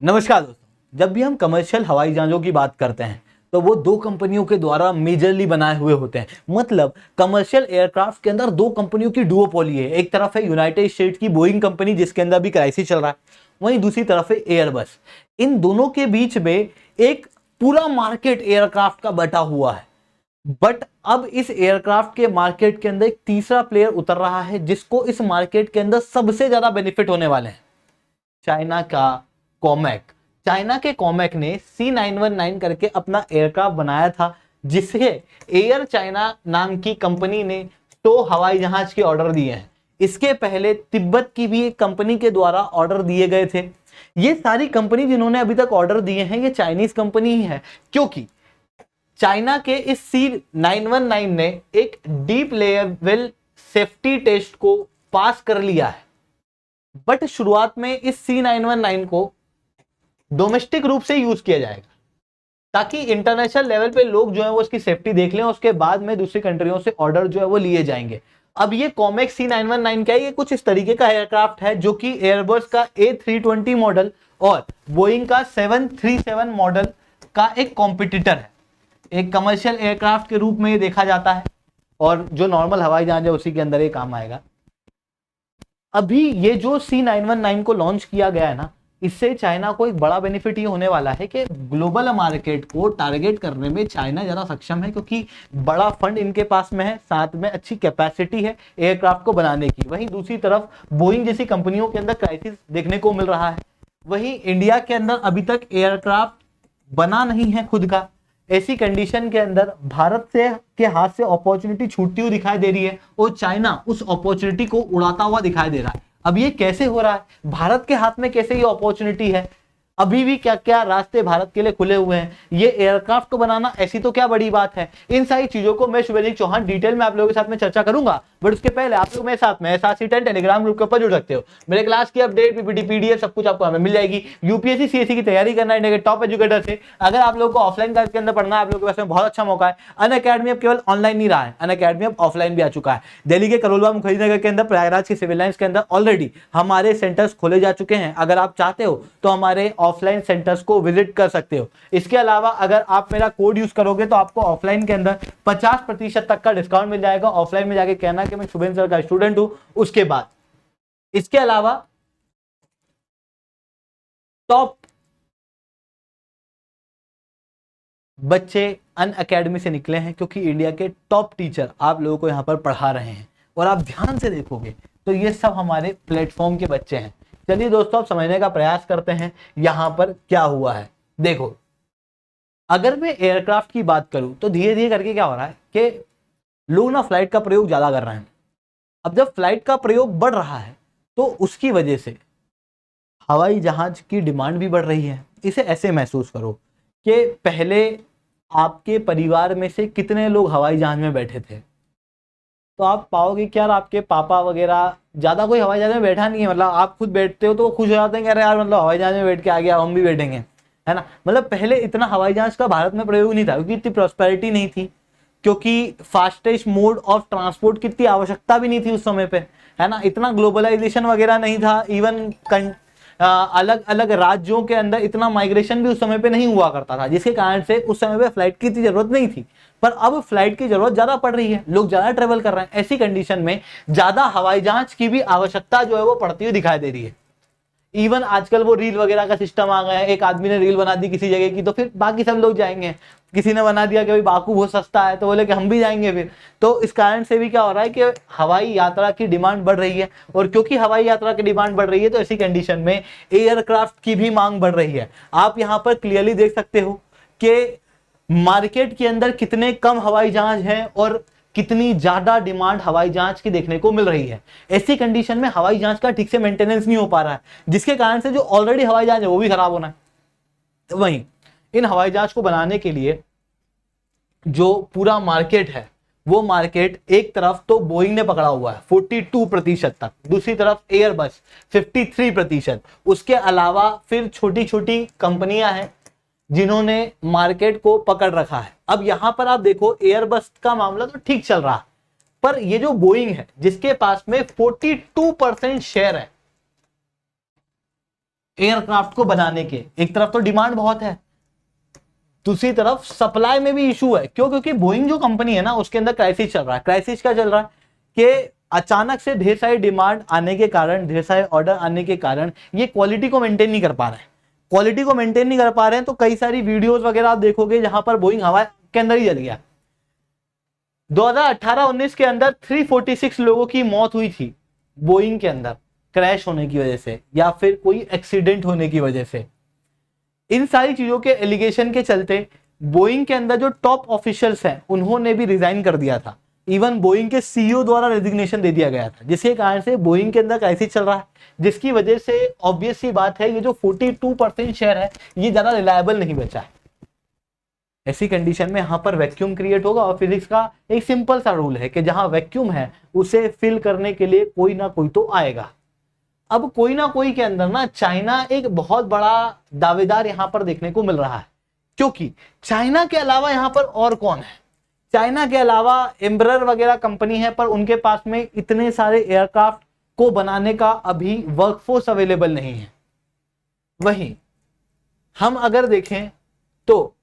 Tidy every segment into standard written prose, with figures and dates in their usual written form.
नमस्कार दोस्तों, जब भी हम कमर्शियल हवाई जहाजों की बात करते हैं तो वो दो कंपनियों के द्वारा मेजरली बनाए हुए होते हैं। मतलब कमर्शियल एयरक्राफ्ट के अंदर दो कंपनियों की डुओपोली है। एक तरफ है यूनाइटेड स्टेट्स की बोइंग कंपनी जिसके अंदर भी क्राइसिस चल रहा है, वहीं दूसरी तरफ है एयरबस। इन दोनों के बीच में एक पूरा मार्केट एयरक्राफ्ट का बटा हुआ है। बट अब इस एयरक्राफ्ट के मार्केट के अंदर एक तीसरा प्लेयर उतर रहा है जिसको इस मार्केट के अंदर सबसे ज्यादा बेनिफिट होने वाले हैं। चाइना का कॉमेक। चाइना के कॉमेक ने C919 करके अपना एयरक्राफ्ट बनाया था जिसे एयर चाइना नाम की कंपनी ने 100 हवाई जहाज के ऑर्डर दिए हैं। इसके पहले तिब्बत की भी एक कंपनी के द्वारा ऑर्डर दिए गए थे। ये सारी कंपनी जिन्होंने अभी तक ऑर्डर दिए हैं ये चाइनीज कंपनी ही है, क्योंकि चाइना के इस C919 ने एक डीप लेवल सेफ्टी टेस्ट को पास कर लिया है। बट शुरुआत में इस C919 को डोमेस्टिक रूप से यूज किया जाएगा ताकि इंटरनेशनल लेवल पे लोग जो है वो इसकी सेफ्टी देख लें, उसके बाद में दूसरी कंट्रियों से ऑर्डर जो है वो लिए जाएंगे। अब ये कॉमेक C919 क्या है, ये कुछ इस तरीके का एयरक्राफ्ट है जो कि एयरबस का A320 मॉडल और बोइंग का 737 मॉडल का एक कॉम्पिटिटर है। एक कमर्शियल एयरक्राफ्ट के रूप में ये देखा जाता है और जो नॉर्मल हवाई जहाज है उसी के अंदर ये काम आएगा। अभी ये जो C919 को लॉन्च किया गया है ना, इससे चाइना को एक बड़ा बेनिफिट ये होने वाला है कि ग्लोबल मार्केट को टारगेट करने में चाइना ज़्यादा सक्षम है, क्योंकि बड़ा फंड इनके पास में है, साथ में अच्छी कैपेसिटी है एयरक्राफ्ट को बनाने की। वहीं दूसरी तरफ बोइंग जैसी कंपनियों के अंदर क्राइसिस देखने को मिल रहा है। वहीं इंडिया के अंदर अभी तक एयरक्राफ्ट बना नहीं है खुद का। ऐसी कंडीशन के अंदर भारत से के हाथ से अपॉर्चुनिटी छूटती हुई दिखाई दे रही है और चाइना उस अपॉर्चुनिटी को उड़ाता हुआ दिखाई दे रहा है। अब ये कैसे हो रहा है, भारत के हाथ में कैसे ये अपॉर्चुनिटी है, अभी भी क्या क्या रास्ते भारत के लिए खुले हुए हैं, ये एयरक्राफ्ट को बनाना ऐसी तो क्या बड़ी बात है। इन सारी चीजों को मैं शुभजीत चौहान डिटेल में आप लोगों के साथ में चर्चा करूंगा। बट उसके पहले आप लोग मेरे साथ में SRC10 टेलीग्राम ग्रुप के ऊपर जुड़ सकते हो। मेरे क्लास की अपडेट PPT PDF सब कुछ आपको हमें मिल जाएगी। यूपीएससी CSE की तैयारी करना है इंडिया के टॉप एजुकेटर से। अगर आप लोगों को ऑफलाइन के अंदर पढ़ना है, आप लोगों के पास में बहुत अच्छा मौका है। अनअकैडमी अब केवल ऑनलाइन नहीं रहा है, अनअकैडमी अब ऑफलाइन भी आ चुका है। दिल्ली के करोलबाग मुखर्जी नगर के अंदर, प्रयागराज के सिविल लाइंस के अंदर ऑलरेडी हमारे सेंटर्स खोले जा चुके हैं। अगर आप चाहते हो तो हमारे ऑफलाइन सेंटर्स को विजिट कर सकते हो। इसके अलावा अगर आप मेरा कोड यूज करोगे तो आपको ऑफलाइन के अंदर 50% तक का डिस्काउंट मिल जाएगा। ऑफलाइन में जाके कहना कि मैं शुभेंद्र सर का स्टूडेंट हूं। उसके बाद इसके अलावा टॉप बच्चे अनअकैडमी से निकले हैं, क्योंकि इंडिया के टॉप टीचर आप लोगों को यहां पर पढ़ा रहे हैं। और आप ध्यान से देखोगे तो ये सब हमारे प्लेटफॉर्म के बच्चे हैं। चलिए दोस्तों, अब समझने का प्रयास करते हैं यहां पर क्या हुआ है। देखो, अगर मैं एयरक्राफ्ट की बात करूं तो धीरे धीरे करके क्या हो रहा है कि लोग ना फ्लाइट का प्रयोग ज्यादा कर रहे हैं। अब जब फ्लाइट का प्रयोग बढ़ रहा है तो उसकी वजह से हवाई जहाज की डिमांड भी बढ़ रही है। इसे ऐसे महसूस करो कि पहले आपके परिवार में से कितने लोग हवाई जहाज में बैठे थे, तो आप पाओगे कि यार आपके पापा वगैरह ज्यादा कोई हवाई जहाज में बैठा नहीं है। मतलब आप खुद बैठते हो तो वो खुश हो जाते हैं कि अरे यार मतलब हवाई जहाज में बैठ के आ गया, हम भी बैठेंगे, है ना। मतलब पहले इतना हवाई जहाज का भारत में प्रयोग नहीं था, क्योंकि इतनी प्रॉस्पेरिटी नहीं थी, क्योंकि फास्टेस्ट मोड ऑफ ट्रांसपोर्ट की इतनी आवश्यकता भी नहीं थी उस समय पे, है ना। इतना ग्लोबलाइजेशन वगैरह नहीं था। इवन अलग अलग राज्यों के अंदर इतना माइग्रेशन भी उस समय पे नहीं हुआ करता था, जिसके कारण से उस समय पे फ्लाइट की इतनी जरूरत नहीं थी। पर अब फ्लाइट की जरूरत ज्यादा पड़ रही है, लोग ज्यादा ट्रेवल कर रहे हैं। ऐसी कंडीशन में ज्यादा हवाई जहाज की भी आवश्यकता जो है वो पड़ती हुई दिखाई दे रही है। इवन आजकल वो रील वगैरह का सिस्टम आ गया है। एक आदमी ने रील बना दी किसी जगह की तो फिर बाकी सब लोग जाएंगे। किसी ने बना दिया कि भाई बाकू बहुत सस्ता है तो बोले कि हम भी जाएंगे फिर। तो इस कारण से भी क्या हो रहा है कि हवाई यात्रा की डिमांड बढ़ रही है। और क्योंकि हवाई यात्रा की डिमांड बढ़ रही है तो ऐसी कंडीशन में एयरक्राफ्ट की भी मांग बढ़ रही है। आप यहां पर क्लियरली देख सकते हो कि मार्केट के अंदर कितने कम हवाई जहाज हैं और कितनी ज्यादा डिमांड हवाई जहाज की देखने को मिल रही है। ऐसी कंडीशन में हवाई जहाज का ठीक से मेंटेनेंस नहीं हो पा रहा है, जिसके कारण से जो ऑलरेडी हवाई जहाज है वो भी खराब होना है। तो वहीं इन हवाई जहाज को बनाने के लिए जो पूरा मार्केट है वो मार्केट एक तरफ तो बोइंग ने पकड़ा हुआ है 42% तक, दूसरी तरफ एयरबस 53%। उसके अलावा फिर छोटी छोटी कंपनियां हैं जिन्होंने मार्केट को पकड़ रखा है। अब यहां पर आप देखो एयरबस का मामला तो ठीक चल रहा है, पर ये जो बोइंग है जिसके पास में 42% शेयर है, एयरक्राफ्ट को बनाने के। एक तरफ तो डिमांड बहुत है, दूसरी तरफ सप्लाई में भी इशू है। क्यों? क्योंकि बोइंग जो कंपनी है ना, उसके अंदर क्राइसिस चल रहा है। क्राइसिस क्या चल रहा है कि अचानक से ढेर सारी डिमांड आने के कारण, ढेर सारे ऑर्डर आने के कारण ये क्वालिटी को मेंटेन नहीं कर पा रहे हैं। क्वालिटी को मेंटेन नहीं कर पा रहे हैं तो कई सारी वीडियोस वगैरह आप देखोगे जहां पर बोइंग हवा के अंदर ही जल गया। 2018-19 के अंदर 346 लोगों की मौत हुई थी बोइंग के अंदर, क्रैश होने की वजह से या फिर कोई एक्सीडेंट होने की वजह से। इन सारी चीजों के एलिगेशन के चलते बोइंग के अंदर जो टॉप ऑफिशियल्स हैं उन्होंने भी रिजाइन कर दिया था। इवन बोइंग के सीईओ द्वारा रेजिग्नेशन दे दिया गया था, जिसके कारण से बोइंग के अंदर क्राइसिस चल रहा है, जिसकी वजह से ऑब्वियस सी बात है ये जो 42% शेयर है ये ज्यादा रिलायबल नहीं बचा है। ऐसी कंडीशन में यहां पर वैक्यूम क्रिएट होगा और फिजिक्स का एक सिंपल सा रूल है कि जहां वैक्यूम है उसे फिल करने के लिए कोई ना कोई तो आएगा। अब कोई ना कोई के अंदर ना चाइना एक बहुत बड़ा दावेदार यहां पर देखने को मिल रहा है, क्योंकि चाइना के अलावा यहां पर और कौन है? चाइना के अलावा एम्ब्रर वगैरह कंपनी है, पर उनके पास में इतने सारे एयरक्राफ्ट को बनाने का अभी वर्कफोर्स अवेलेबल नहीं है। वहीं हम अगर देखें तो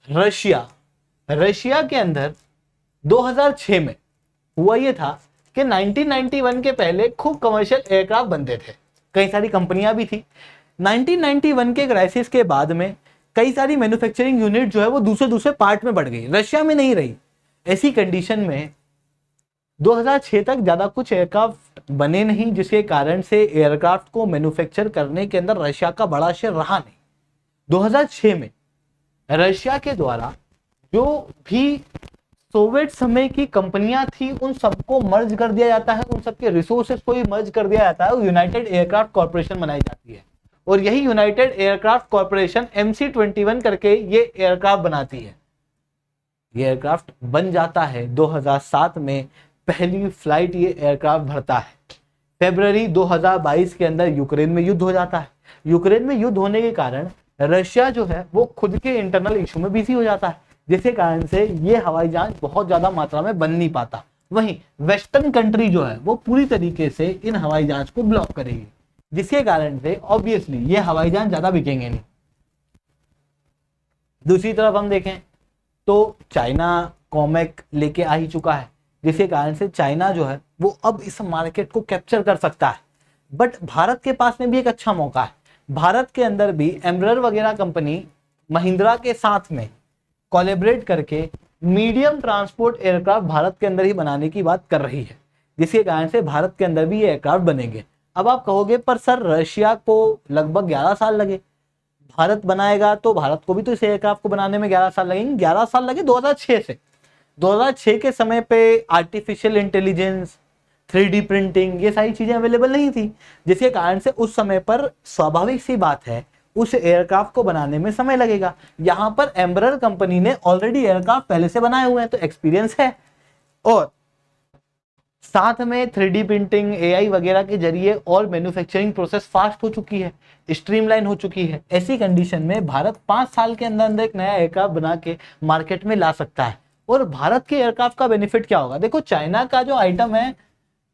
रशिया के अंदर 2006 में हुआ ये था कि 1991 के पहले खूब कमर्शियल एयरक्राफ्ट बनते थे, कई सारी कंपनियां भी थी। 1991 के क्राइसिस के बाद में कई सारी मैन्युफैक्चरिंग यूनिट जो है वो दूसरे पार्ट में बढ़ गई, रशिया में नहीं रही। ऐसी कंडीशन में 2006 तक ज्यादा कुछ एयरक्राफ्ट बने नहीं, जिसके कारण से एयरक्राफ्ट को मैन्युफैक्चर करने के अंदर रशिया का बड़ा शेयर रहा नहीं। 2006 में रशिया के द्वारा जो भी सोवियत समय की कंपनियां थी उन सबको मर्ज कर दिया जाता है, उन सबके रिसोर्सेज को ही मर्ज कर दिया जाता है, यूनाइटेड एयरक्राफ्ट कॉर्पोरेशन बनाई जाती है। और यही यूनाइटेड एयरक्राफ्ट कॉर्पोरेशन MC-21 करके ये एयरक्राफ्ट बनाती है। ये एयरक्राफ्ट बन जाता है 2007 में, पहली फ्लाइट ये एयरक्राफ्ट भरता है। फरवरी 2022 के अंदर यूक्रेन में युद्ध हो जाता है। यूक्रेन में युद्ध होने के कारण रशिया जो है वो खुद के इंटरनल इशू में बिजी हो जाता है, जिसके कारण से ये हवाई जहाज बहुत ज्यादा मात्रा में बन नहीं पाता। वहीं वेस्टर्न कंट्री जो है वो पूरी तरीके से इन हवाई जहाज को ब्लॉक करेगी, जिसके कारण से ऑब्वियसली ये हवाई जहाज ज्यादा बिकेंगे नहीं। दूसरी तरफ हम देखें तो चाइना कॉमेक लेके आ ही चुका है, जिसके कारण से चाइना जो है वो अब इस मार्केट को कैप्चर कर सकता है। बट भारत के पास में भी एक अच्छा मौका है। भारत के अंदर भी एम्ब्रर वगैरह कंपनी महिंद्रा के साथ में कोलैबोरेट करके मीडियम ट्रांसपोर्ट एयरक्राफ्ट भारत के अंदर ही बनाने की बात कर रही है, जिसके कारण से भारत के अंदर भी ये एयरक्राफ्ट बनेंगे। अब आप कहोगे पर सर रशिया को लगभग 11 साल लगे, भारत बनाएगा तो भारत को भी तो इस एयरक्राफ्ट को बनाने में 11 साल लगेंगे। 11 साल लगे 2006 से। 2006 के समय पे आर्टिफिशियल इंटेलिजेंस, 3D प्रिंटिंग, ये सारी चीजें अवेलेबल नहीं थी, जिसके कारण से उस समय पर स्वाभाविक सी बात है उस एयरक्राफ्ट को बनाने में समय लगेगा। यहां पर एम्ब्रर कंपनी ने ऑलरेडी एयरक्राफ्ट पहले से बनाए हुए हैं, तो एक्सपीरियंस है, और साथ में 3D प्रिंटिंग, AI वगैरह के जरिए और मैन्युफैक्चरिंग प्रोसेस फास्ट हो चुकी है, स्ट्रीमलाइन हो चुकी है। ऐसी कंडीशन में भारत 5 साल के अंदर अंदर एक नया एयरक्राफ्ट बना के मार्केट में ला सकता है। और भारत के एयरक्राफ्ट का बेनिफिट क्या होगा? देखो, चाइना का जो आइटम है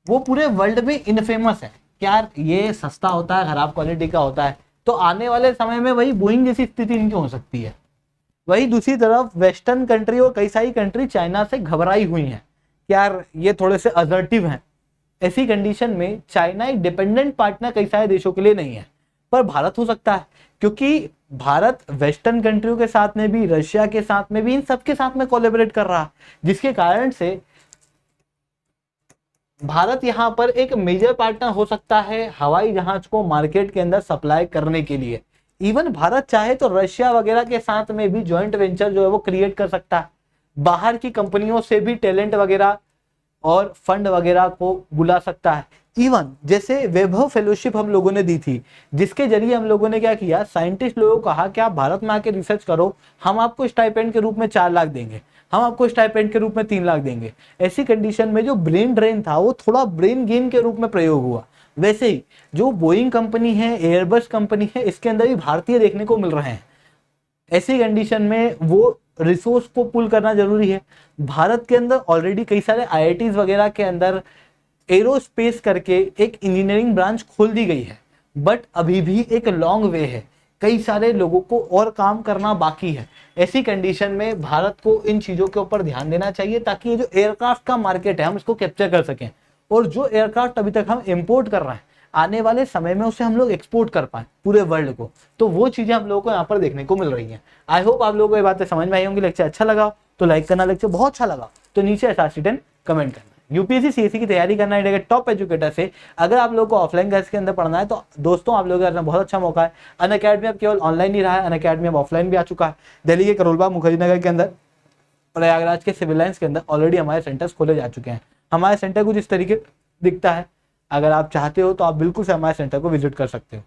वो पूरे वर्ल्ड में इनफेमस है, यार ये सस्ता होता है, खराब क्वालिटी का होता है। तो आने वाले समय में वही बोइंग जैसी स्थिति इनकी हो सकती है। वही दूसरी तरफ वेस्टर्न कंट्री और कई सारी कंट्री चाइना से घबराई हुई हैं, यार ये थोड़े से असर्टिव हैं। ऐसी कंडीशन में चाइना एक डिपेंडेंट पार्टनर कई सारे देशों के लिए नहीं है, पर भारत हो सकता है, क्योंकि भारत वेस्टर्न कंट्रियों के साथ में भी, रशिया के साथ में भी, इन सबके साथ में कोलैबोरेट कर रहा है, जिसके कारण से भारत यहां पर एक मेजर पार्टनर हो सकता है हवाई जहाज को मार्केट के अंदर सप्लाई करने के लिए। इवन भारत चाहे तो रशिया वगैरह के साथ में भी जॉइंट वेंचर जो है वो क्रिएट कर सकता है, बाहर की कंपनियों से भी टैलेंट वगैरह और फंड वगैरह को बुला सकता है। इवन जैसे वैभव फेलोशिप हम लोगों ने दी थी, जिसके जरिए हम लोगों ने क्या किया, साइंटिस्ट लोगों को कहा कि आप भारत में आके रिसर्च करो, हम आपको स्टाइपेंड के रूप में 4 लाख देंगे, हम आपको स्टाइपेंड के रूप में 3 लाख देंगे। ऐसी कंडीशन में जो ब्रेन ड्रेन था वो थोड़ा ब्रेन गेन के रूप में प्रयोग हुआ। वैसे ही जो बोइंग कंपनी है, एयरबस कंपनी है, इसके अंदर भी भारतीय देखने को मिल रहे हैं। ऐसी कंडीशन में वो रिसोर्स को पुल करना जरूरी है। भारत के अंदर ऑलरेडी कई सारे IITs वगैरह के अंदर एरोस्पेस करके एक इंजीनियरिंग ब्रांच खोल दी गई है, बट अभी भी एक लॉन्ग वे है, कई सारे लोगों को और काम करना बाकी है। ऐसी कंडीशन में भारत को इन चीजों के ऊपर ध्यान देना चाहिए ताकि ये जो एयरक्राफ्ट का मार्केट है हम इसको कैप्चर कर सकें, और जो एयरक्राफ्ट अभी तक हम इंपोर्ट कर रहे हैं आने वाले समय में उसे हम लोग एक्सपोर्ट कर पाए पूरे वर्ल्ड को। तो वो चीजें हम लोगों को यहाँ पर देखने को मिल रही हैं। आई होप आप लोगों को ये बातें समझ में आई होंगी। लेक्चर अच्छा लगा तो लाइक करना, लेक्चर बहुत अच्छा लगा तो नीचे SRC10 कमेंट करना। यूपीएससी सीएससी की तैयारी करना इंडिया के टॉप एजुकेटर से अगर आप लोगों को ऑफलाइन क्लास के अंदर पढ़ना है तो दोस्तों आप लोगों का बहुत अच्छा मौका है। अनअकैडमी अब केवल ऑनलाइन ही रहा है, अनअकैडमी अब ऑफलाइन भी आ चुका है। दिल्ली के करोलबाग मुखर्जी नगर के अंदर, प्रयागराज के सिविल लाइंस के अंदर ऑलरेडी हमारे सेंटर्स खोले जा चुके हैं। हमारे सेंटर कुछ इस तरीके दिखता है, अगर आप चाहते हो तो आप बिल्कुल से हमारे सेंटर को विजिट कर सकते हो।